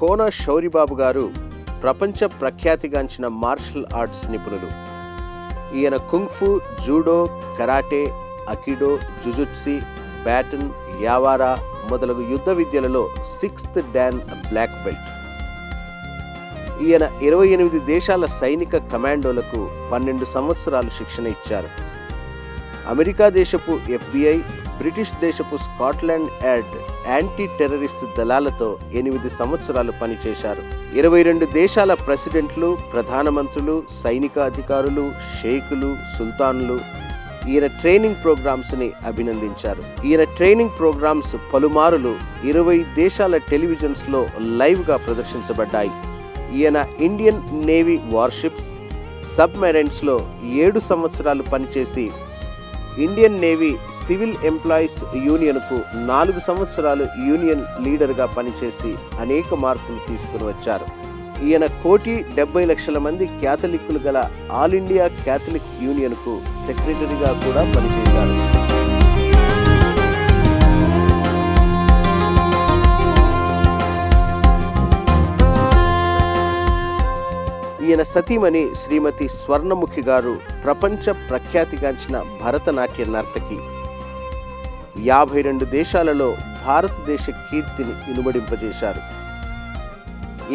కోన శౌరిబాబు గారు ప్రపంచ ప్రఖ్యాతిగాంచిన martial arts నిపుణులు. ఈయన kung fu, judo, karate, aikido, జుజుత్సి, baton, యావారా మొదలగు యుద్ధ విద్యలలో 6th డాన్ బ్లాక్ బెల్ట్. ఈయన 28 దేశాల సైనిక కమాండోలకు 12 సంవత్సరాలు శిక్షణ ఇచ్చారు. అమెరికా దేశపు FBI, బ్రిటిష్ దేశపు స్కాట్లాండ్ యార్డ్ యాంటీ టెర్రరిస్ట్ దళాలతో 8 సంవత్సరాలు పనిచేశారు. 22 దేశాల ప్రెసిడెంట్లు, ప్రధానమంత్రులు, సైనిక అధికారులు, షేకులు, సుల్తాన్లు ఈయన ట్రైనింగ్ ప్రోగ్రామ్స్ని అభినందించారు. ఈయన ట్రైనింగ్ ప్రోగ్రామ్స్ పలుమారులు 20 దేశాల టెలివిజన్స్లో లైవ్గా ప్రదర్శించబడ్డాయి. ఈయన ఇండియన్ నేవీ వార్షిప్స్, సబ్మెరైన్స్లో 7 సంవత్సరాలు పనిచేసి ఇండియన్ నేవీ సివిల్ ఎంప్లాయీస్ యూనియన్కు 4 సంవత్సరాలు యూనియన్ లీడర్గా పనిచేసి అనేక మార్పులు తీసుకుని వచ్చారు. ఈయన 1,70,00,000 మంది క్యాథలిక్కులు గల ఆల్ ఇండియా క్యాథలిక్ యూనియన్కు సెక్రటరీగా కూడా పనిచేశారు. ఈయన సతీమణి శ్రీమతి స్వర్ణముఖి గారు ప్రపంచ ప్రఖ్యాతిగాంచిన భరతనాట్య నర్తకి. 52 దేశాలలో భారతదేశ కీర్తిని ఇనుమడింపజేశారు.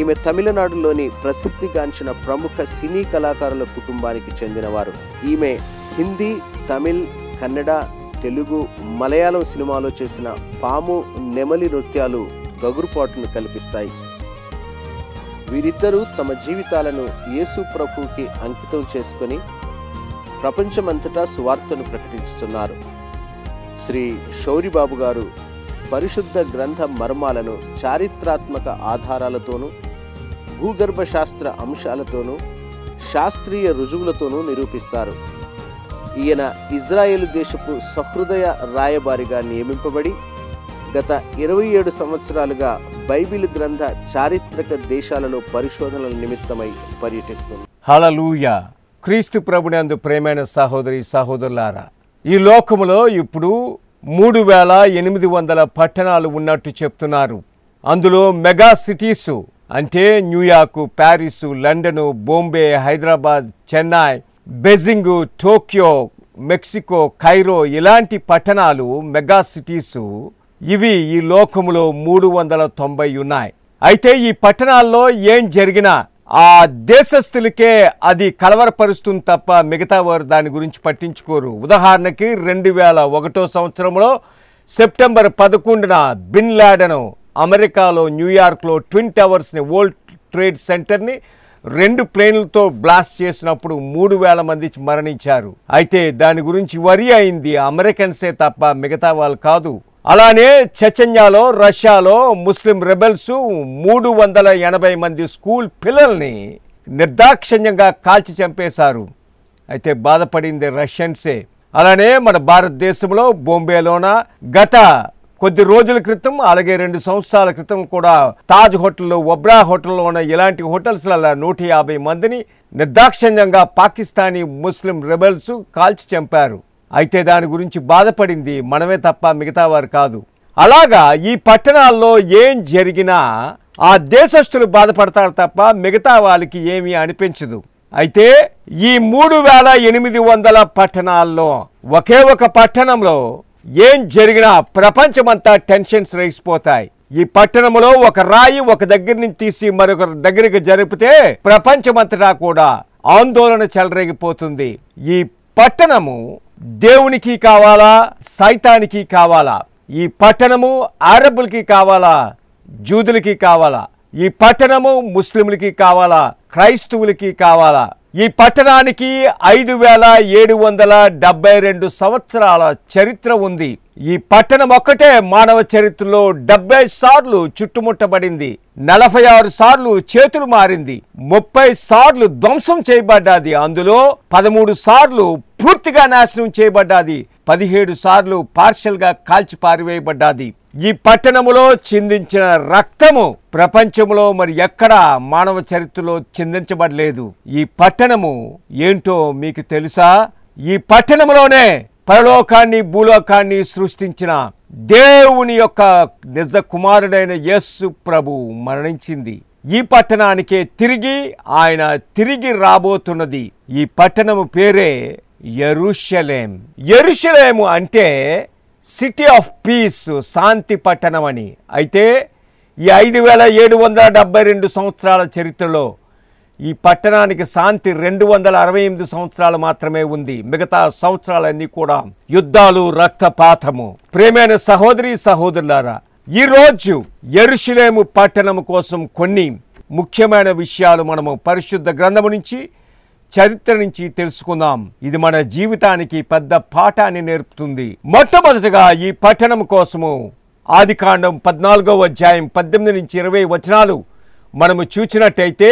ఈమె తమిళనాడులోని ప్రసిద్ధిగాంచిన ప్రముఖ సినీ కళాకారుల కుటుంబానికి చెందినవారు. ఈమె హిందీ, తమిళ్, కన్నడ, తెలుగు, మలయాళం సినిమాలో చేసిన పాము, నెమలి నృత్యాలు గగురుపాటును కల్పిస్తాయి. వీరిద్దరూ తమ జీవితాలను యేసు ప్రభువుకి అంకితం చేసుకుని ప్రపంచమంతటా సువార్తను ప్రకటిస్తున్నారు. శ్రీ శౌరిబాబు గారు పరిశుద్ధ గ్రంథ మర్మాలను చారిత్రాత్మక ఆధారాలతోనూ, భూగర్భ శాస్త్ర అంశాలతోనూ, శాస్త్రీయ రుజువులతోనూ నిరూపిస్తారు. ఈయన ఇజ్రాయేలు దేశపు సహృదయ రాయబారిగా నియమింపబడి గత 27 సంవత్సరాలుగా బైబిల్ గ్రంథ చారిత్రక దేశాలలో పరిశోధనల నిమిత్తమై పర్యటిస్తుంది. హల్లెలూయా. క్రీస్తు ప్రభునందు ప్రేమైన సహోదరి సహోదరులారా, ఈ లోకములో ఇప్పుడు 3,800 పట్టణాలు ఉన్నట్టు చెప్తున్నారు. అందులో మెగా సిటీసు అంటే New York, Paris, London, Bombay, Hyderabad, Chennai, Beijing, Tokyo, Mexico, Cairo ఇలాంటి పట్టణాలు మెగా సిటీసు. ఇవి ఈ లోకములో 390 ఉన్నాయి. అయితే ఈ పట్టణాల్లో ఏం జరిగినా ఆ దేశస్థులకే అది కలవరపరుస్తుంది తప్ప మిగతా వారు దాని గురించి పట్టించుకోరు. ఉదాహరణకి 2001 సంవత్సరంలో సెప్టెంబర్ 11న బిన్ లాడెన్ అమెరికాలో న్యూయార్క్లో ట్విన్ టవర్స్ని, వరల్డ్ ట్రేడ్ సెంటర్ని 2 ప్లేన్లతో బ్లాస్ట్ చేసినప్పుడు 3,000 మంది మరణించారు. అయితే దాని గురించి వరి అయింది అమెరికన్సే తప్ప మిగతా వాళ్ళు కాదు. అలానే చెచెన్యాలో, రష్యాలో ముస్లిం రెబెల్స్ 380 మంది స్కూల్ పిల్లల్ని నిర్దాక్షిణ్యంగా కాల్చి చంపేశారు. అయితే బాధపడింది రష్యన్సే. అలానే మన భారతదేశంలో బాంబేలోన గత కొద్ది రోజుల క్రితం, అలాగే 2 సంవత్సరాల క్రితం కూడా తాజ్ హోటల్లో, ఒబ్రా హోటల్లోన ఇలాంటి హోటల్స్లలో 150 మందిని నిర్దాక్షిణ్యంగా పాకిస్తానీ ముస్లిం రెబెల్స్ కాల్చి చంపారు. అయితే దాని గురించి బాధపడింది మనమే తప్ప మిగతా వారు కాదు. అలాగా ఈ పట్టణాల్లో ఏం జరిగినా ఆ దేశస్థులు బాధపడతారు తప్ప మిగతా వాళ్ళకి ఏమీ అనిపించదు. అయితే ఈ 3,800 పట్టణాల్లో ఒకే ఒక పట్టణంలో ఏం జరిగినా ప్రపంచమంతా టెన్షన్స్ రేగిపోతాయి. ఈ పట్టణంలో ఒక రాయి ఒక దగ్గర నుంచి తీసి మరొక దగ్గరికి జరిపితే ప్రపంచమంతటా కూడా ఆందోళన చెలరేగిపోతుంది. ఈ పట్టణము దేవునికి కావాలా, సైతానికి కావాలా? ఈ పట్టణము అరబ్బులకి కావాలా, జూదులకి కావాలా? ఈ పట్టణము ముస్లింలకి కావాలా, క్రైస్తవులకి కావాలా? ఈ పట్టణానికి 5,772 సంవత్సరాల చరిత్ర ఉంది. ఈ పట్టణం ఒక్కటే మానవ చరిత్రలో 70 సార్లు చుట్టుముట్టబడింది, 46 సార్లు చేతులు మారింది, 30 సార్లు ధ్వంసం చేయబడ్డాది, అందులో 13 సార్లు పూర్తిగా నాశనం చేయబడ్డాది, 17 సార్లు పార్షల్గా కాల్చి పారివేయబడ్డాది. ఈ పట్టణములో చిందించిన రక్తము ప్రపంచంలో మరి ఎక్కడా మానవ చరిత్రలో చిందించబడలేదు. ఈ పట్టణము ఏంటో మీకు తెలుసా? ఈ పట్టణములోనే పరలోకాన్ని భూలోకాన్ని సృష్టించిన దేవుని యొక్క నిజ కుమారుడైన యేసు ప్రభు మరణించింది. ఈ పట్టణానికే ఆయన తిరిగి రాబోతున్నది. ఈ పట్టణము పేరే యెరూషలేం. యెరూషలేము అంటే సిటీ ఆఫ్ పీస్, శాంతి పట్టణం అని. అయితే ఈ 5772 సంవత్సరాల చరిత్రలో ఈ పట్టణానికి శాంతి 268 సంవత్సరాలు మాత్రమే ఉంది. మిగతా సంవత్సరాలన్నీ కూడా యుద్ధాలు, రక్తపాతము. ప్రేమైన సహోదరి సహోదరులారా, ఈరోజు యెరూషలేము పట్టణం కోసం కొన్ని ముఖ్యమైన విషయాలు మనము పరిశుద్ధ గ్రంథము నుంచి, చరిత్ర నుంచి తెలుసుకుందాం. ఇది మన జీవితానికి పెద్ద పాఠాన్ని నేర్పుతుంది. మొట్టమొదటిగా ఈ పట్టణం కోసము ఆదికాండం 14వ అధ్యాయం 18 నుంచి 20 వచనాలు మనము చూచినట్టయితే,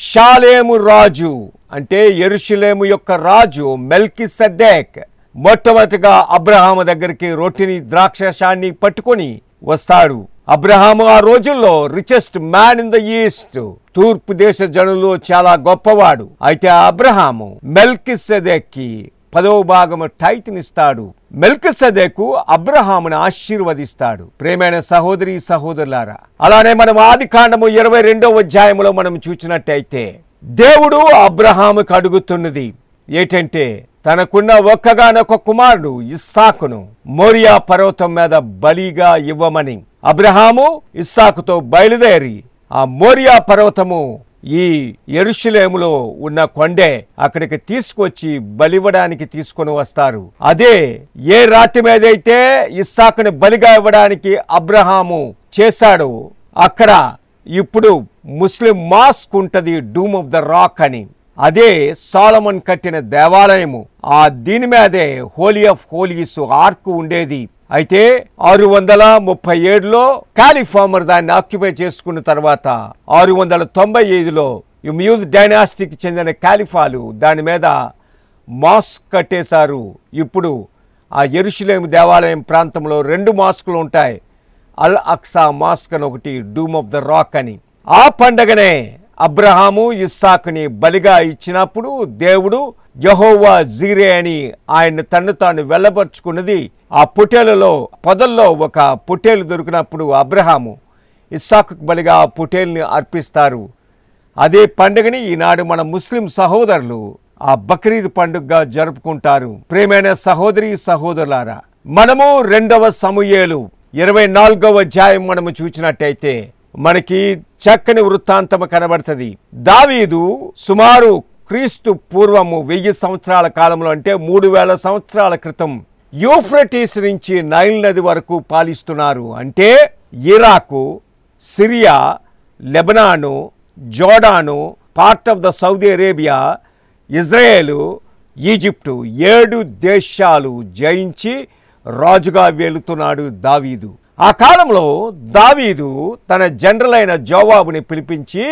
షాలేము రాజు అంటే యెరూషలేము యొక్క రాజు మెల్కీసెదెక్ మొట్టమొదటిగా అబ్రహాము దగ్గరికి రొట్టెని, ద్రాక్షాన్ని పట్టుకొని వస్తాడు. అబ్రహాము ఆ రోజుల్లో richest man in the east, తూర్పు దేశ జనులు చాలా గొప్పవాడు. అయితే అబ్రహాము మెల్కీసెదెక్కి 10వ భాగము టైటినిస్తాడు. మెల్కీసెదెకు అబ్రహామును ఆశీర్వదిస్తాడు. ప్రేమైన సహోదరి సహోదరులారా, అలానే మనం ఆదికాండము 22వ అధ్యాయంలో మనం చూసినట్టయితే, దేవుడు అబ్రహాముకు అడుగుతున్నది ఏంటంటే, తనకున్న ఒక్కగానొక్క కుమారుడు ఇస్సాకును మోరియా పర్వతం మీద బలిగా ఇవ్వమని. అబ్రహాము ఇస్సాకుతో బయలుదేరి ఆ మోరియా పర్వతము ఈ యెరూషలేములో ఉన్న కొండే అక్కడికి తీసుకొచ్చి బలివ్వడానికి తీసుకొని వస్తారు. అదే ఏ రాతి మీదైతే ఇస్సాకుని బలిగా ఇవ్వడానికి అబ్రహాము చేశాడు, అక్కడ ఇప్పుడు ముస్లిం మాస్క్ ఉంటది, డూమ్ ఆఫ్ ద రాక్ అని. అదే సోలమన్ కట్టిన దేవాలయము. దీని మీదే హోలీ ఆఫ్ హోలీస్ ఆర్క్ ఉండేది. అయితే 637లో కాలిఫార్మర్ దాన్ని ఆక్యుపై చేసుకున్న తర్వాత 695లో యూద్ డైనాస్టీకి చెందిన కాలిఫాలు దాని మీద మాస్క్ కట్టేశారు. ఇప్పుడు ఆ యెరూషలేము దేవాలయం ప్రాంతంలో 2 మాస్కులు ఉంటాయి, అల్ అక్సా మాస్క్ అని ఒకటి, డూమ్ ఆఫ్ ద రాక్ అని. ఆ పండగనే అబ్రహాము ఇస్సాకుని బలిగా ఇచ్చినప్పుడు దేవుడు యెహోవా జీరే అని ఆయన తన్ను తాను వెళ్ళబరుచుకున్నది. ఆ పొదల్లో ఒక పొట్టేలు దొరికినప్పుడు అబ్రహాము ఇస్సాకు బలిగా ఆ పొట్టేలుని అర్పిస్తారు. అదే పండుగని ఈనాడు మన ముస్లిం సహోదరులు ఆ బక్రీద్ పండుగగా జరుపుకుంటారు. ప్రేమైన సహోదరి సహోదరులారా, మనము 2వ సమూయేలు 24వ అధ్యాయం మనము చూసినట్టయితే మనకి చక్కని వృత్తాంతము కనబడుతుంది. దావీదు సుమారు క్రీస్తు పూర్వము 1000 సంవత్సరాల కాలంలో, అంటే 3000 సంవత్సరాల క్రితం యూఫ్రటీస్ నుంచి నైల్ నది వరకు పాలిస్తున్నారు. అంటే Iraq, Syria, Lebanon, Jordan, part of the Saudi Arabia, Israel, Egypt 7 దేశాలు జయించి రాజుగా వెళుతున్నాడు దావీదు. ఆ కాలంలో దావీదు తన జనరల్ అయిన జోవాబుని పిలిపించి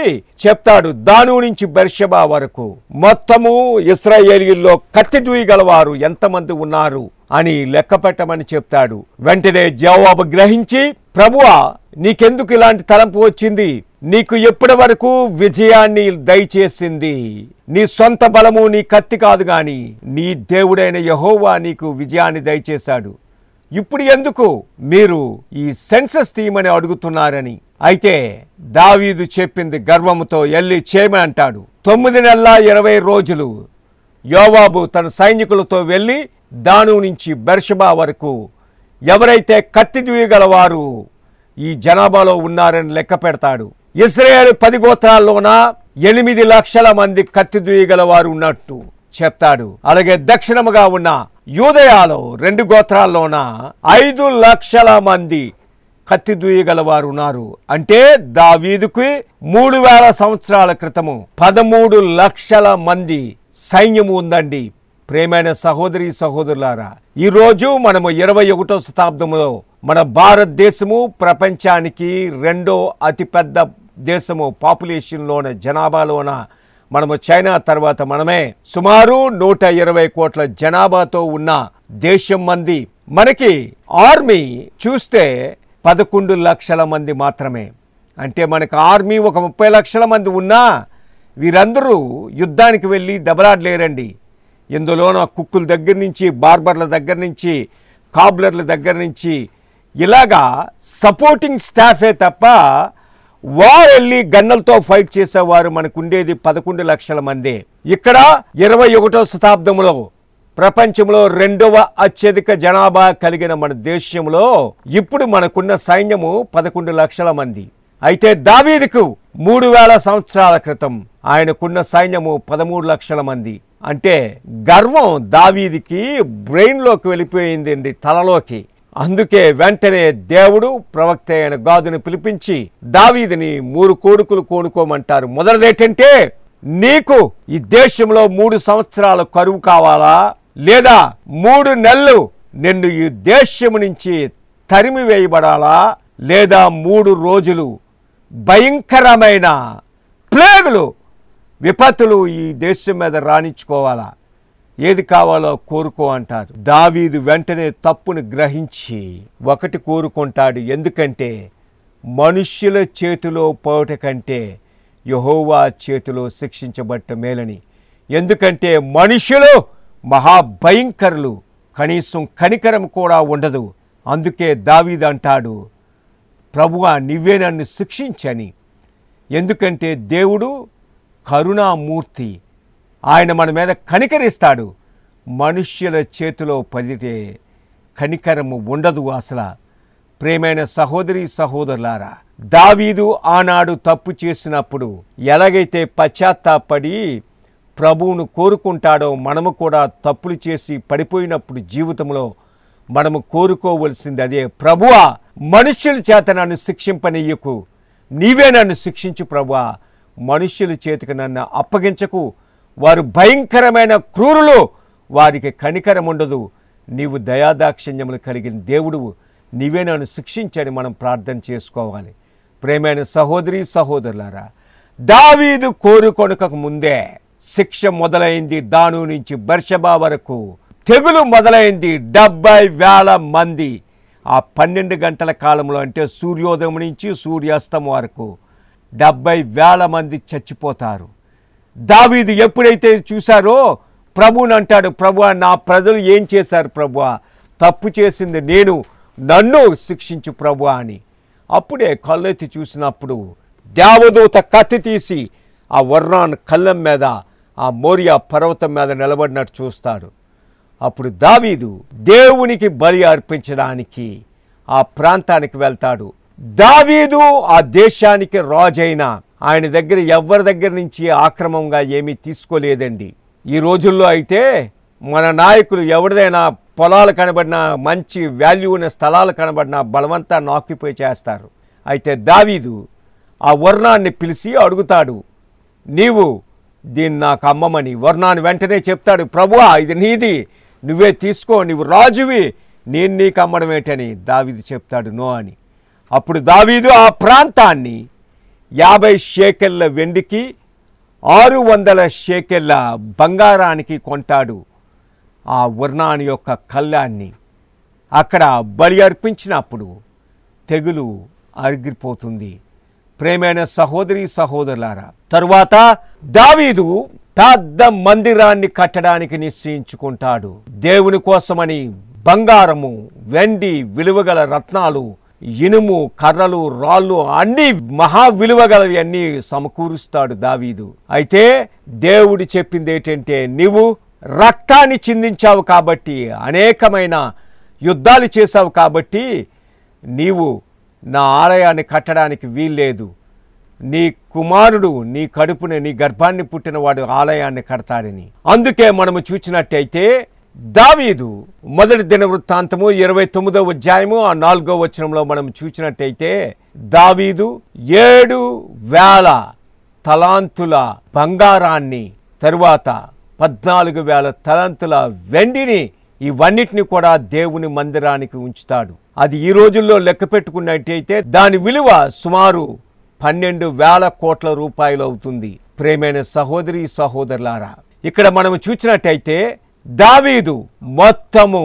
చెప్తాడు, దాను నుంచి బెర్షెబా వరకు మొత్తము ఇశ్రాయేలీయుల్లో కత్తి దూయగలవారు ఎంతమంది ఉన్నారు అని లెక్క పెట్టమని చెప్తాడు. వెంటనే జోవాబు గ్రహించి, ప్రభువా నీకెందుకు ఇలాంటి తలంపు వచ్చింది? నీకు ఎప్పటి వరకు విజయాన్ని దయచేసింది నీ సొంత బలము, నీ కత్తి కాదు గాని నీ దేవుడైన యెహోవా నీకు విజయాన్ని దయచేశాడు. ఇప్పుడు ఎందుకు మీరు ఈ సెన్సస్ తీయమని అడుగుతున్నారని. అయితే దావీదు చెప్పింది గర్వముతో ఎల్లి చేయమంటాడు. 9 నెలల 20 రోజులు యోవాబు తన సైనికులతో వెళ్ళి దాను నుంచి బెర్షెబా వరకు ఎవరైతే కత్తి దూయగలవారు ఈ జనాభాలో ఉన్నారని లెక్క పెడతాడు. ఇశ్రాయేలు 10 గోత్రాల్లోన 8 లక్షల మంది కత్తి దూయగలవారు ఉన్నట్టు చెప్తాడు. అలాగే దక్షిణముగా ఉన్న యూదయాలో 2 గోత్రాల్లోన 5 లక్షల మంది కత్తి దూయగలవారు ఉన్నారు. అంటే దావీదుకు 3000 సంవత్సరాల క్రితము 13 లక్షల మంది సైన్యము ఉందండి. ప్రేమైన సహోదరి సహోదరులారా, ఈరోజు మనము 21వ శతాబ్దంలో మన భారతదేశము ప్రపంచానికి 2వ అతిపెద్ద దేశము, పాపులేషన్లోన జనాభాలోన మనము చైనా తర్వాత మనమే. సుమారు 120 కోట్ల జనాభాతో ఉన్న దేశం మంది. మనకి ఆర్మీ చూస్తే 11 లక్షల మంది మాత్రమే. అంటే మనకు ఆర్మీ ఒక 30 లక్షల మంది ఉన్నా వీరందరూ యుద్ధానికి వెళ్ళి దెబ్బలాడలేరండి. ఇందులోన కుక్కుల దగ్గర నుంచి, బార్బర్ల దగ్గర నుంచి, కాబ్లర్ల దగ్గర నుంచి ఇలాగా సపోర్టింగ్ స్టాఫే తప్ప వారు వెళ్ళి గన్నలతో ఫైట్ చేసేవారు మనకు ఉండేది 11 లక్షల మంది. ఇక్కడ 21వ శతాబ్దంలో ప్రపంచంలో 2వ అత్యధిక జనాభా కలిగిన మన దేశంలో ఇప్పుడు మనకున్న సైన్యము 11 లక్షల మంది. అయితే దావీదుకు 3000 సంవత్సరాల క్రితం ఆయనకున్న సైన్యము 13 లక్షల మంది. అంటే గర్వం దావీదుకి బ్రెయిన్లోకి వెళ్ళిపోయిందండి, తలలోకి. అందుకే వెంటనే దేవుడు ప్రవక్త అయిన గాదుని పిలిపించి దావీదుని 3 కోడుకులు కోనుకోమంటారు. మొదటిదేంటంటే, నీకు ఈ దేశంలో 3 సంవత్సరాల కరువు కావాలా, లేదా 3 నెలలు నిన్ను ఈ దేశం నుంచి తరిమి వేయబడాలా, లేదా 3 రోజులు భయంకరమైన ప్లేగులు విపత్తులు ఈ దేశం మీద రాణించుకోవాలా, ఏది కావాలో కోరుకో అంటారు. దావీదు వెంటనే తప్పును గ్రహించి ఒకటి కోరుకుంటాడు. ఎందుకంటే మనుష్యుల చేతిలో పోవట కంటే యెహోవా చేతిలో శిక్షించబట్ట మేలని. ఎందుకంటే మనుషులు మహాభయంకరులు, కనీసం కనికరం కూడా ఉండదు. అందుకే దావీదు అంటాడు, ప్రభువా నీవే నన్ను శిక్షించని. ఎందుకంటే దేవుడు కరుణామూర్తి, ఆయన మన మీద కనికరిస్తాడు. మనుష్యుల చేతిలో పడితే కనికరము ఉండదు అసలు. ప్రేమైన సహోదరి సహోదరులారా, దావీదు ఆనాడు తప్పు చేసినప్పుడు ఎలాగైతే పశ్చాత్తాపడి ప్రభువును కోరుకుంటాడో, మనము కూడా తప్పులు చేసి పడిపోయినప్పుడు జీవితంలో మనము కోరుకోవలసింది అదే. ప్రభువా మనుష్యుల చేత నన్ను శిక్షింపనీయకు, నీవే నన్ను శిక్షించు ప్రభువా, మనుష్యుల చేతికి నన్ను అప్పగించకు. వారు భయంకరమైన క్రూరులు, వారికి కనికరం ఉండదు. నీవు దయాదాక్షిణ్యములు కలిగిన దేవుడువు, నీవే నన్ను శిక్షించని మనం ప్రార్థన చేసుకోవాలి. ప్రేమైన సహోదరి సహోదరులారా, దావీదు కోరుకొనక ముందే శిక్ష మొదలైంది. దాను నుంచి బెర్షెబా వరకు తెగులు మొదలైంది. 70,000 మంది ఆ 12 గంటల కాలంలో, అంటే సూర్యోదయం నుంచి సూర్యాస్తం వరకు 70,000 మంది చచ్చిపోతారు. దావీదు ఎప్పుడైతే చూశారో ప్రభువుని అంటాడు, ప్రభువా నా ప్రజలు ఏం చేశారు ప్రభువా, తప్పు చేసింది నేను, నన్ను శిక్షించు ప్రభువా అని. అప్పుడే కళ్ళెత్తి చూసినప్పుడు దేవదూత కత్తి తీసి ఆ వర్ణాన్ కళ్ళం మీద, ఆ మోరియా పర్వతం మీద నిలబడినట్టు చూస్తాడు. అప్పుడు దావీదు దేవునికి బలి అర్పించడానికి ఆ ప్రాంతానికి వెళ్తాడు. దావీదు ఆ దేశానికి రాజైన ఆయన దగ్గర ఎవరి దగ్గర నుంచి ఆక్రమంగా ఏమీ తీసుకోలేదండి. ఈ రోజుల్లో అయితే మన నాయకులు ఎవరిదైనా పొలాలు కనబడినా, మంచి వాల్యూ ఉన్న స్థలాలు కనబడినా బలవంతాన్ని ఆక్యుపై చేస్తారు. అయితే దావీదు ఆ వర్ణాన్ని పిలిచి అడుగుతాడు, నీవు దీన్ని నాకు అమ్మమని. వర్ణాన్ని వెంటనే చెప్తాడు, ప్రభువా ఇది నీది, నువ్వే తీసుకో, నువ్వు రాజువి, నేను నీకు అమ్మడం ఏంటని. దావీదు చెప్తాడు నో అని. అప్పుడు దావీదు ఆ ప్రాంతాన్ని 50 షేకెళ్ళ వెండికి 600 షేకెళ్ళ బంగారానికి కొంటాడు. ఆ వర్ణాని యొక్క కళ్ళాన్ని అక్కడ బలి అర్పించినప్పుడు తెగులు అరిగిపోతుంది. ప్రేమైన సహోదరి సహోదరులారా, తరువాత దావీదు పెద్ద మందిరాన్ని కట్టడానికి నిశ్చయించుకుంటాడు. దేవుని కోసమని బంగారము, వెండి, విలువగల రత్నాలు, ఇనుము, కర్రలు, రాళ్ళు, అన్ని మహా విలువగలవి అన్నీ సమకూరుస్తాడు దావీదు. అయితే దేవుడు చెప్పింది ఏంటంటే, నీవు రక్తాన్ని చిందించావు కాబట్టి, అనేకమైన యుద్ధాలు చేశావు కాబట్టి నీవు నా ఆలయాన్ని కట్టడానికి వీల్లేదు. నీ కుమారుడు నీ కడుపున, నీ గర్భాన్ని పుట్టినవాడు ఆలయాన్ని కడతాడని. అందుకే మనము చూసినట్టయితే దావీదు మొదటి దినవృత్తాంతము 29వ అధ్యాయము 4వ వచనంలో మనం చూసినట్టయితే దావీదు 7,000 తలాంతుల బంగారాన్ని, తరువాత 14,000 తలాంతుల వెండిని, ఇవన్నిటిని కూడా దేవుని మందిరానికి ఉంచుతాడు. అది ఈ రోజుల్లో లెక్క పెట్టుకున్నట్టయితే దాని విలువ సుమారు 12,000 కోట్ల రూపాయలు అవుతుంది. ప్రేమైన సహోదరి సహోదరులారా, ఇక్కడ మనము చూసినట్టయితే దావీదు మొత్తము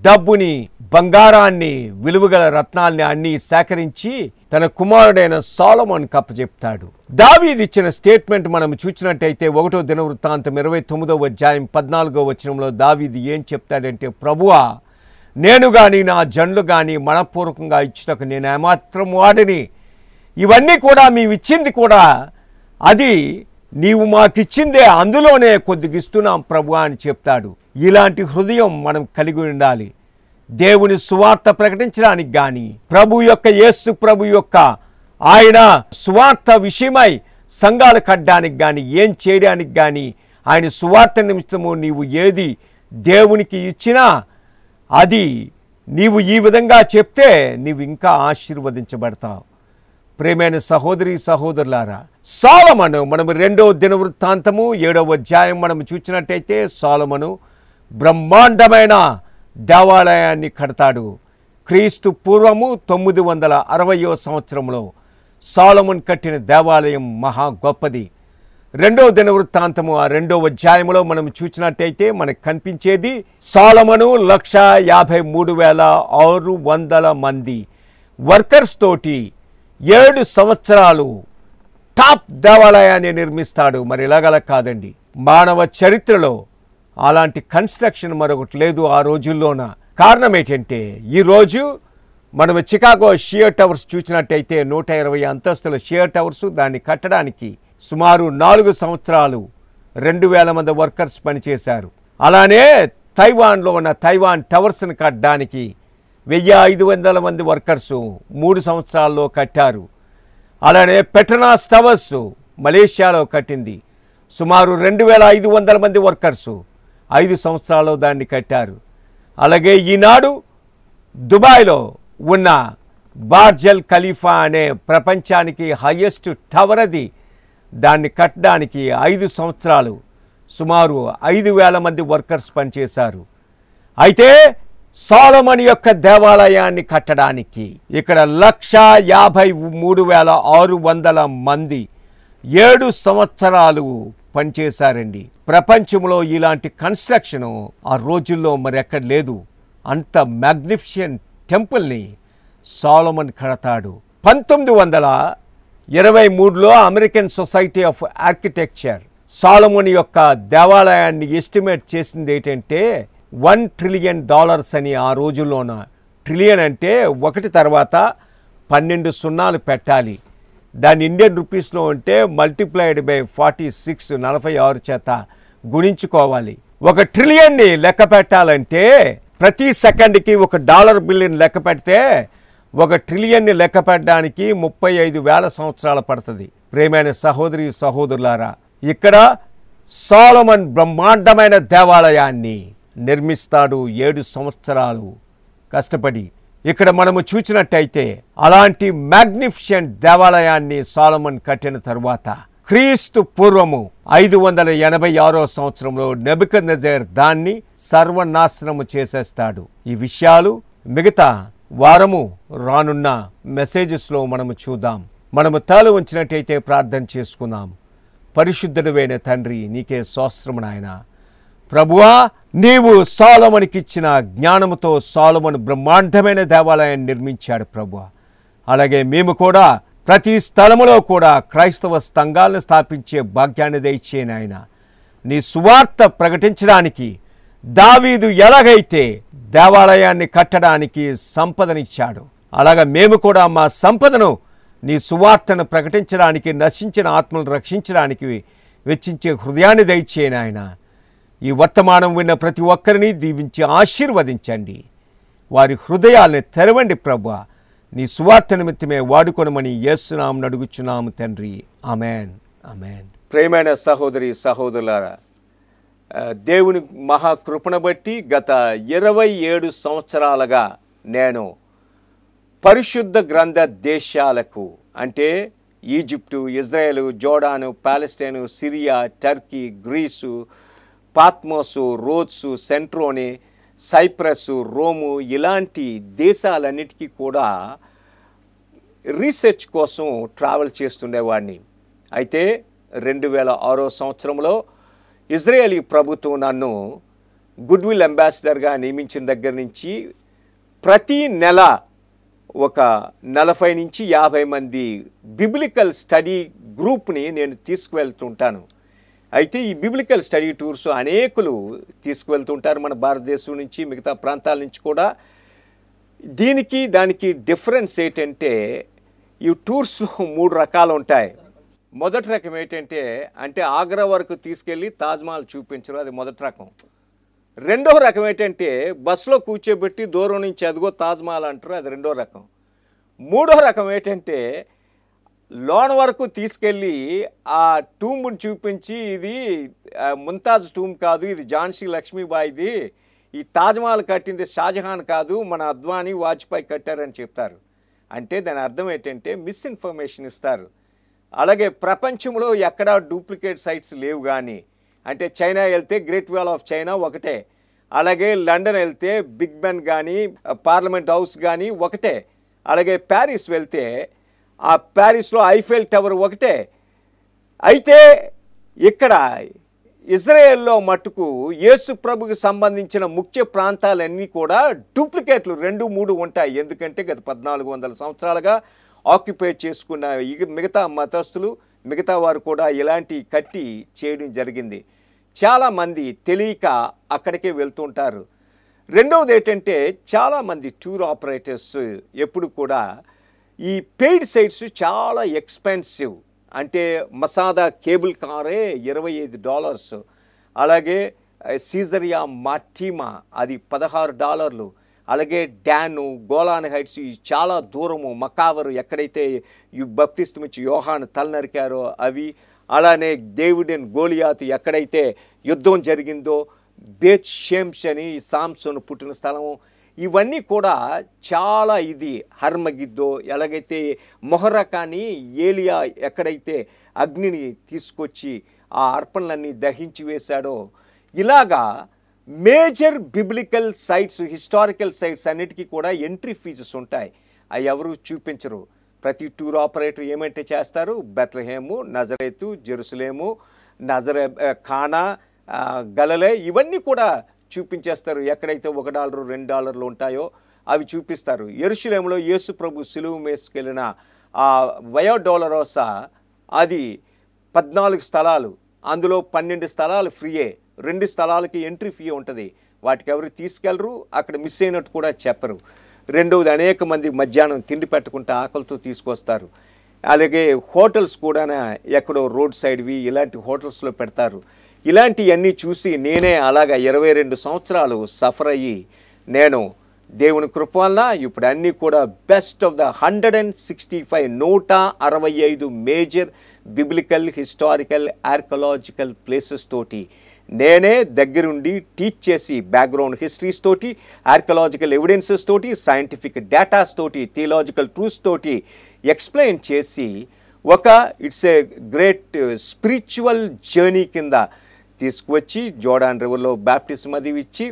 డబ్బుని, బంగారాన్ని, విలువగల రత్నాల్ని అన్ని సేకరించి తన కుమారుడైన సొలొమోనుకు అప్పచెప్తాడు. దావీదు ఇచ్చిన స్టేట్మెంట్ మనం చూసినట్టయితే 1వ దినవృత్తాంతం 29వ అధ్యాయం 14వ వచనంలో దావీదు ఏం చెప్తాడంటే, ప్రభువా నేను కానీ నా జనులు కానీ మనపూర్వకంగా ఇచ్చుటకు నేను ఏమాత్రం వాడిని. ఇవన్నీ కూడా మేమిచ్చింది కూడా అది నీవు మాకిచ్చిందే, అందులోనే కొద్దిగా ఇస్తున్నాం ప్రభు అని చెప్తాడు. ఇలాంటి హృదయం మనం కలిగి ఉండాలి. దేవుని సువార్త ప్రకటించడానికి కానీ, యేసు ప్రభు యొక్క ఆయన సువార్త విషయమై సంఘాలు కట్టడానికి కానీ, ఏం చేయడానికి కానీ, ఆయన సువార్త నిమిత్తము నీవు ఏది దేవునికి ఇచ్చినా అది నీవు ఈ విధంగా చెప్తే నీవు ఇంకా ఆశీర్వదించబడతావు. ప్రేమైన సహోదరి సహోదరులారా, సొలొమోను మనము 2వ దినవృత్తాంతము 7వ అధ్యాయం మనం చూసినట్టయితే సొలొమోను బ్రహ్మాండమైన దేవాలయాన్ని కడతాడు. క్రీస్తు పూర్వము 960వ సంవత్సరంలో సొలొమోను కట్టిన దేవాలయం మహా గొప్పది. 2వ దినవృత్తాంతము 2వ అధ్యాయంలో మనం చూసినట్టయితే మనకు కనిపించేది సొలొమోను 1,53,600 మంది వర్కర్స్ తోటి 7 సంవత్సరాలు టాప్ దేవాలయాన్ని నిర్మిస్తాడు. మరి ఇలాగల కాదండి, మానవ చరిత్రలో అలాంటి కన్స్ట్రక్షన్ మరొకటి లేదు ఆ రోజుల్లోన. కారణం ఏంటంటే ఈరోజు మనం చికాగో షియర్ టవర్స్ చూసినట్టయితే 120 అంతస్తుల షియర్ టవర్స్, దాన్ని కట్టడానికి సుమారు 4 సంవత్సరాలు 2,000 మంది వర్కర్స్ పనిచేశారు. అలానే తైవాన్లో ఉన్న తైవాన్ టవర్స్ని కట్టడానికి 1,500 మంది వర్కర్స్ 3 సంవత్సరాల్లో కట్టారు. అలానే పెట్రోనాస్ టవర్స్ మలేషియాలో కట్టింది, సుమారు 2,500 మంది వర్కర్స్ 5 సంవత్సరాల్లో దాన్ని కట్టారు. అలాగే ఈనాడు దుబాయ్లో ఉన్న బార్జల్ ఖలీఫా అనే ప్రపంచానికి హైయెస్ట్ టవర్ అది, దాన్ని కట్టడానికి 5 సంవత్సరాలు సుమారు 5,000 మంది వర్కర్స్ పనిచేశారు. అయితే సొలొమోను యొక్క దేవాలయాన్ని కట్టడానికి ఇక్కడ 1,53,600 మంది 7 సంవత్సరాలు పనిచేశారండి. ప్రపంచంలో ఇలాంటి కన్స్ట్రక్షన్ ఆ రోజుల్లో మరి ఎక్కడ లేదు. అంత మ్యాగ్నిఫిషెంట్ టెంపుల్ని సొలొమోను కడతాడు. 1923లో అమెరికన్ సొసైటీ ఆఫ్ ఆర్కిటెక్చర్ సొలొమోను యొక్క దేవాలయాన్ని ఎస్టిమేట్ చేసింది ఏంటంటే $1 ట్రిలియన్ అని. ఆ రోజుల్లోన ట్రిలియన్ అంటే 1 తర్వాత 12 సున్నాలు పెట్టాలి. దాన్ని ఇండియన్ రూపీస్లో ఉంటే మల్టిప్లైడ్ బై 46 చేత గుణించుకోవాలి. 1 ట్రిలియన్ని లెక్క పెట్టాలంటే ప్రతి సెకండ్కి $1 బిలియన్ లెక్క పెడితే 1 ట్రిలియన్ని లెక్క పెట్టడానికి 35,000 సంవత్సరాలు పడుతుంది. ప్రేమైన సహోదరి సహోదరులారా, ఇక్కడ సొలొమోను బ్రహ్మాండమైన దేవాలయాన్ని నిర్మిస్తాడు 7 సంవత్సరాలు కష్టపడి. ఇక్కడ మనము చూసినట్టయితే అలాంటి మ్యాగ్నిఫిషెంట్ దేవాలయాన్ని సొలొమోను కట్టిన తరువాత క్రీస్తు పూర్వము 586వ సంవత్సరంలో నెబుకద్నెజర్ దాన్ని సర్వనాశనము చేసేస్తాడు. ఈ విషయాలు మిగతా వారము రానున్న మెసేజెస్లో మనము చూద్దాం. మనము తల ఉంచినట్టయితే ప్రార్థన చేసుకుందాం. పరిశుద్ధుడైన తండ్రి, నీకే స్తోత్రము నాయనా. ప్రభువా, నీవు సొలొమోనుకి ఇచ్చిన జ్ఞానముతో సొలొమోను బ్రహ్మాండమైన దేవాలయాన్ని నిర్మించాడు ప్రభువా. అలాగే మేము కూడా ప్రతి స్థలములో కూడా క్రైస్తవ సంఘాలను స్థాపించే భాగ్యాన్ని దయచేయను ఆయన. నీ సువార్త ప్రకటించడానికి దావీదు ఎలాగైతే దేవాలయాన్ని కట్టడానికి సంపదనిచ్చాడు, అలాగా మేము కూడా మా సంపదను నీ సువార్తను ప్రకటించడానికి, నశించిన ఆత్మలను రక్షించడానికి వెచ్చించే హృదయాన్ని దయచేయను ఆయన. ఈ వర్తమానం విన్న ప్రతి ఒక్కరిని దీవించి ఆశీర్వదించండి. వారి హృదయాల్ని తెరవండి ప్రభువా. నీ సువార్త నిమిత్తమే వాడుకొనమని యేసు నామమున అడుగుచున్నాము తండ్రి. Amen, amen. ప్రియమైన సహోదరి సహోదరులారా, దేవుని మహాకృపను బట్టి గత 27 సంవత్సరాలుగా నేను పరిశుద్ధ గ్రంథ దేశాలకు అంటే Egypt, Israel, Jordan, Palestine, Syria, Turkey, Greece, Patmos, Rhodes, సెంట్రోని, సైప్రస్, రోము ఇలాంటి దేశాలన్నిటికీ కూడా రీసెర్చ్ కోసం ట్రావెల్ చేస్తుండేవాడిని. అయితే 2006 సంవత్సరంలో ఇజ్రాయేలీ ప్రభుత్వం నన్ను గుడ్విల్ అంబాసిడర్గా నియమించిన దగ్గర నుంచి ప్రతి నెల ఒక 40 నుంచి 50 మంది బిబ్లికల్ స్టడీ గ్రూప్ని నేను తీసుకువెళ్తుంటాను. అయితే ఈ బిబ్లికల్ స్టడీ టూర్స్ అనేకులు తీసుకువెళ్తుంటారు మన భారతదేశం నుంచి, మిగతా ప్రాంతాల నుంచి కూడా. దానికి డిఫరెన్స్ ఏంటంటే ఈ టూర్స్ 3 రకాలు ఉంటాయి. మొదటి రకం ఏంటంటే ఆగ్రా వరకు తీసుకెళ్ళి తాజ్మహల్ చూపించరు, అది మొదటి రకం. రెండో రకం ఏంటంటే బస్సులో కూర్చోబెట్టి దూరం నుంచి అదిగో తాజ్మహల్ అంటారు, అది రెండో రకం. మూడో రకం ఏంటంటే లోన్ వరకు తీసుకెళ్ళి ఆ టూమ్ని చూపించి ఇది ముంతాజ్ టూమ్ కాదు, ఇది ఝాన్సీ లక్ష్మీబాయిది, ఈ తాజ్మహల్ కట్టింది షాజహాన్ కాదు, మన అద్వానీ వాజ్పేయి కట్టారని చెప్తారు. దాని అర్థం ఏంటంటే మిస్ఇన్ఫర్మేషన్ ఇస్తారు. అలాగే ప్రపంచంలో ఎక్కడా డూప్లికేట్ సైట్స్ లేవు. కానీ చైనా వెళ్తే గ్రేట్ వాల్ ఆఫ్ చైనా ఒకటే, అలాగే లండన్ వెళ్తే బిగ్ బెన్ కానీ పార్లమెంట్ హౌస్ కానీ ఒకటే, అలాగే ప్యారిస్ వెళ్తే ఆ ప్యారిస్లో ఐఫెల్ టవర్ ఒకటే. అయితే ఇక్కడ ఇజ్రాయెల్లో మట్టుకు యేసు ప్రభుకి సంబంధించిన ముఖ్య ప్రాంతాలన్నీ కూడా డూప్లికేట్లు 2-3 ఉంటాయి. ఎందుకంటే గత 1400 సంవత్సరాలుగా ఆక్యుపై చేసుకున్న మిగతా మతస్థులు, మిగతా వారు కూడా ఇలాంటి కట్టి చేయడం జరిగింది. చాలామంది తెలియక అక్కడికే వెళ్తుంటారు. రెండవది ఏంటంటే చాలామంది టూర్ ఆపరేటర్స్ ఎప్పుడు కూడా ఈ పెయిడ్ సైట్స్ చాలా ఎక్స్పెన్సివ్. మసాదా కేబుల్ కారే $25, అలాగే సీజరియా మార్టిమా అది $16, అలాగే డాను, గోలాన్ హైట్స్ చాలా దూరము, మకావరు ఎక్కడైతే ఈ బప్తిస్మచ్చి యోహాను తల నరికారో అవి, అలానే డేవిడ్ అండ్ గోలియాత్ ఎక్కడైతే యుద్ధం జరిగిందో, బేత్ షెమ్ష్ అని సాంసోను పుట్టిన స్థలము, ఇవన్నీ కూడా చాలా ఇది హర్మగిద్దో, ఎలాగైతే మొహరకాని ఏలియా ఎక్కడైతే అగ్నిని తీసుకొచ్చి ఆ అర్పణలన్నీ దహించి వేశాడో, ఇలాగా major biblical sites, historical sites అన్నిటికీ కూడా ఎంట్రీ ఫీజెస్ ఉంటాయి. అవి ఎవరు చూపించరు. ప్రతి టూర్ ఆపరేటర్ ఏమంటే చేస్తారు, బెత్లెహేము, నజరేతు, జెరూసలేము, ఖానా, గలిలయ ఇవన్నీ కూడా చూపించేస్తారు. ఎక్కడైతే $1, $2 ఉంటాయో అవి చూపిస్తారు. యెరూషలేములో యేసు ప్రభు సిలువ మేసుకెళ్ళిన ఆ వయా డోలరోసా అది 14 స్థలాలు, అందులో 12 స్థలాలు ఫ్రీయే, 2 స్థలాలకి ఎంట్రీ ఫీ ఉంటుంది. వాటికి ఎవరు తీసుకెళ్ళరు, అక్కడ మిస్ అయినట్టు కూడా చెప్పరు. రెండవది అనేక మంది మధ్యాహ్నం తిండి పెట్టకుండా ఆకలితో తీసుకొస్తారు. అలాగే హోటల్స్ కూడా ఎక్కడో రోడ్ సైడ్వి ఇలాంటి హోటల్స్లో పెడతారు. ఇలాంటివన్నీ చూసి నేనే అలాగా 22 సంవత్సరాలు సఫర్ అయ్యి నేను దేవుని కృప వల్ల ఇప్పుడు అన్నీ కూడా best of the 165 major biblical, historical, archaeological places తోటి నేనే దగ్గరుండి టీచ్ చేసి బ్యాక్గ్రౌండ్ హిస్టరీస్ తోటి, ఆర్కియలాజికల్ ఎవిడెన్సెస్ తోటి, సైంటిఫిక్ డేటాస్ తోటి, థియలాజికల్ ట్రూత్స్ తోటి ఎక్స్ప్లెయిన్ చేసి it's a great spiritual journey కింద తీసుకువచ్చి జోర్డాన్ రివర్లో బాప్టిజం అది ఇచ్చి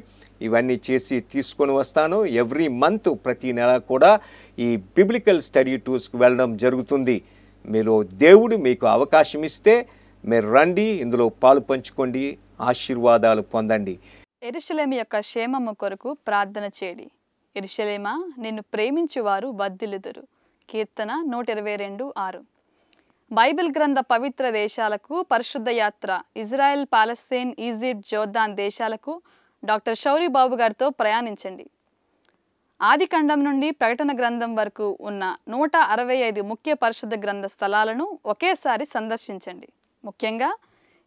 ఇవన్నీ చేసి తీసుకొని వస్తాను. ఎవ్రీ మంత్ ప్రతి నెల కూడా ఈ బిబ్లికల్ స్టడీ టూర్స్కి వెళ్ళడం జరుగుతుంది. మీరు దేవుడు మీకు అవకాశం ఇస్తే మీరు రండి, ఇందులో పాలు పంచుకోండి, ఆశీర్వాదాలు పొందండి. యెరూషలేము యొక్క క్షేమము కొరకు ప్రార్థన చేయండి. యెరూషలేమా, నిన్ను ప్రేమించువారు వర్ధిల్లుదురు. కీర్తన 122:6. బైబిల్ గ్రంథ పవిత్ర దేశాలకు పరిశుద్ధ యాత్ర ఇజ్రాయెల్, పాలస్తీన్, ఈజిప్ట్, జోర్దాన్ దేశాలకు డాక్టర్ శౌరి బాబు గారితో ప్రయాణించండి. ఆది ఖండం నుండి ప్రకటన గ్రంథం వరకు ఉన్న 165 ముఖ్య పరిశుద్ధ గ్రంథ స్థలాలను ఒకేసారి సందర్శించండి. ముఖ్యంగా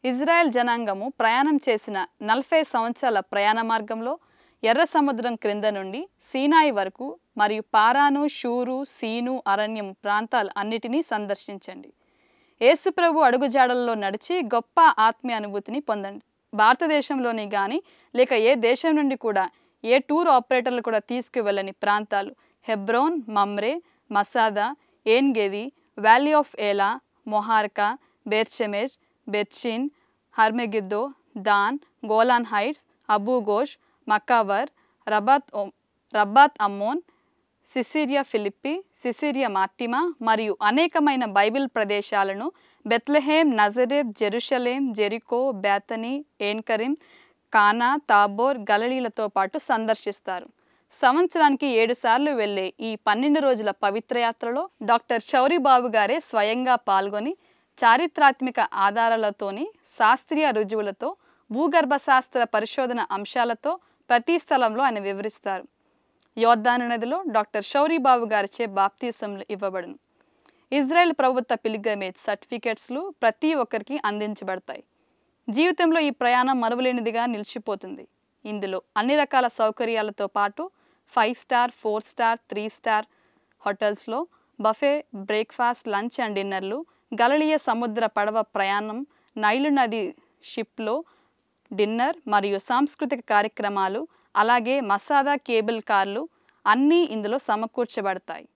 ఇజ్రాయెల్ జనాంగము ప్రయాణం చేసిన 40 సంవత్సరాల ప్రయాణ మార్గంలో ఎర్ర సముద్రం క్రింద నుండి సీనాయి వరకు మరియు పారాను, షూరు, సీను, అరణ్యం ప్రాంతాలు అన్నిటినీ సందర్శించండి. యేసుప్రభు అడుగుజాడల్లో నడిచి గొప్ప ఆత్మీయ అనుభూతిని పొందండి. భారతదేశంలోని కానీ లేక ఏ దేశం నుండి కూడా ఏ టూర్ ఆపరేటర్లు కూడా తీసుకువెళ్ళని ప్రాంతాలు Hebron, Mamre, Masada, Ein Gedi, valley of Elah, Muhraka, Beit Shemesh, Beit Shean, Har Megiddo, Dan, Golan Heights, Abu Gosh, Mukawir, Rabbath Ammon, Caesarea Philippi, Caesarea Maritima మరియు అనేకమైన బైబిల్ ప్రదేశాలను Bethlehem, Nazareth, Jerusalem, Jericho, Bethany, Ein Karem, Cana, Tabor, గలిలీలతో పాటు సందర్శిస్తారు. సంవత్సరానికి 7 సార్లు వెళ్లే ఈ 12 రోజుల పవిత్ర యాత్రలో డాక్టర్ శౌరి బాబు గారే స్వయంగా పాల్గొని చారిత్రాత్మక ఆధారాలతోని శాస్త్రీయ రుజువులతో భూగర్భ శాస్త్ర పరిశోధన అంశాలతో ప్రతి స్థలంలో ఆయన వివరిస్తారు. యోర్దాను నదిలో డాక్టర్ షౌరీబాబు గారిచే బాప్తీసంలు ఇవ్వబడును. ఇజ్రాయెల్ ప్రభుత్వ పిల్గ్రిమేజ్ సర్టిఫికెట్స్లు ప్రతి ఒక్కరికి అందించబడతాయి. జీవితంలో ఈ ప్రయాణం మరువలేనిదిగా నిలిచిపోతుంది. ఇందులో అన్ని రకాల సౌకర్యాలతో పాటు 5 స్టార్, 4 స్టార్, 3 స్టార్ హోటల్స్లో బఫే, బ్రేక్ఫాస్ట్, లంచ్ అండ్ డిన్నర్లు, గలిలయ సముద్ర పడవ ప్రయాణం, నైలు నది షిప్లో డిన్నర్ మరియు సాంస్కృతిక కార్యక్రమాలు, అలాగే మసాదా కేబుల్ కార్లు అన్నీ ఇందులో సమకూర్చబడతాయి.